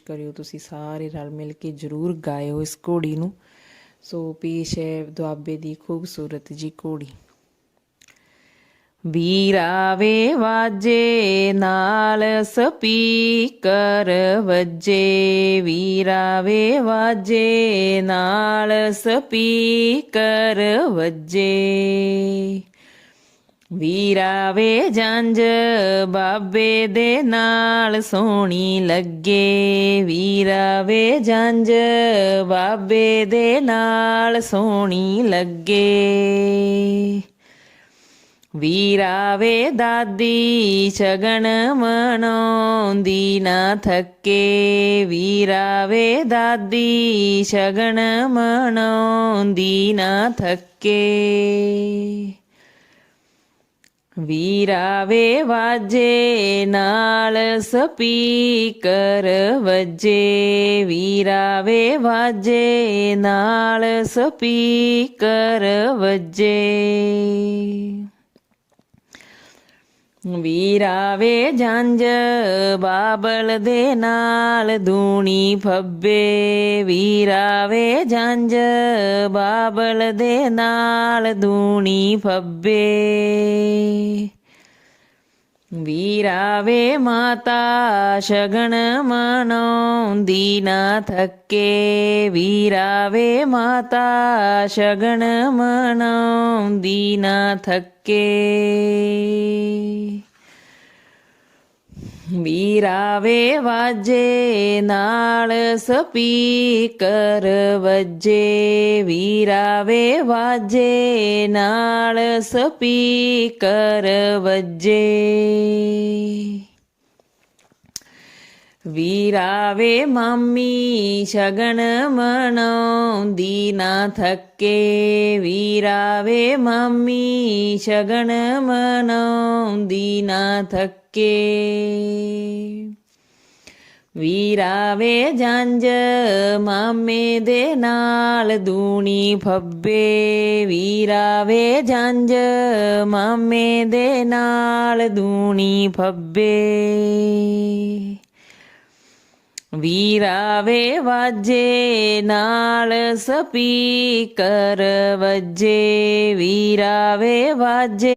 ਕਰਿਓ ਤੁਸੀਂ ਸਾਰੇ ਰਲ ਮਿਲ ਕੇ ਜ਼ਰੂਰ ਗਾਇਓ ਇਸ ਘੋੜੀ ਨੂੰ। ਸੋ ਪੇਸ਼ ਹੈ ਦੁਆਬੇ ਦੀ ਖੂਬਸੂਰਤ ਜੀ ਘੋੜੀ। ਵੀਰਾ ਵੇ ਵਾਜੇ ਨਾਲ ਸਪੀਕਰ ਵੱਜੇ, ਵੀਰਾ ਵੇ ਵਾਜੇ ਨਾਲ ਸਪੀਕਰ ਵੱਜੇ, ਵੀਰਾ ਵੇ ਜੰਝ ਬਾਬੇ ਦੇ ਨਾਲ ਸੋਹਣੀ ਲੱਗੇ, ਵੀਰਾ ਵੇ ਜੰਝ ਬਾਬੇ ਦੇ ਨਾਲ ਸੋਹਣੀ ਲੱਗੇ, ਵੀਰਾ ਵੇ ਦਾਦੀ ਸ਼ਗਨ ਮਨਾਉਂਦੀ ਨਾ ਥੱਕੇ, ਵੀਰਾ ਵੇ ਦਾਦੀ ਸ਼ਗਨ ਮਨਾਉਂਦੀ ਨਾ ਥੱਕੇ, ਵੀਰਾ ਵੇ ਵਾਜੇ ਨਾਲ ਸਪੀਕਰ ਵੱਜੇ, ਵੀਰਾ ਵੇ ਵਾਜੇ ਨਾਲ ਸਪੀਕਰ ਵੱਜੇ, ਵੀਰਾ ਵੇ ਜੰਝ ਬਾਬਲ ਦੇ ਨਾਲ ਦੂਣੀ ਫੱਬੇ, ਵੀਰਾ ਵੇ ਜੰਝ ਬਾਬਲ ਦੇ ਨਾਲ ਦੂਣੀ ਫੱਬੇ, ਵੀਰਾ ਵੇ ਮਾਤਾ ਸ਼ਗਨ ਮਨਾਉਂਦੀ ਨਾ ਥੱਕੇ, ਵੀਰਾ ਵੇ ਮਾਤਾ ਸ਼ਗਨ ਮਨਾਉਂਦੀ ਨਾ ਥੱਕੇ, ਵੀਰਾ ਵੇ ਵਾਜੇ ਨਾਲ ਸਪੀਕਰ ਵੱਜੇ, ਵੀਰਾ ਵੇ ਵਾਜੇ ਨਾਲ ਸਪੀਕਰ ਵੱਜੇ, ਵੀਰਾ ਵੇ ਮਾਮੀ ਸ਼ਗਨ ਮਨਾਉਂਦੀ ਨਾ ਥੱਕੇ, ਵੀਰਾ ਵੇ ਮਾਮੀ ਸ਼ਗਨ ਮਨਾਉਂਦੀ ਨਾ ਥੱਕੇ, ਵੀਰਾ ਵੇ ਜੰਝ ਮਾਮੇ ਦੇ ਨਾਲ ਦੂਣੀ ਫੱਬੇ, ਵੀਰਾ ਵੇ ਜੰਝ ਮਾਮੇ ਦੇ ਨਾਲ ਦੂਣੀ ਫੱਬੇ, ਵੀਰਾ ਵੇ ਵਾਜੇ ਨਾਲ ਸਪੀਕਰ ਵੱਜੇ, ਵੀਰਾ ਵੇ ਵਾਜੇ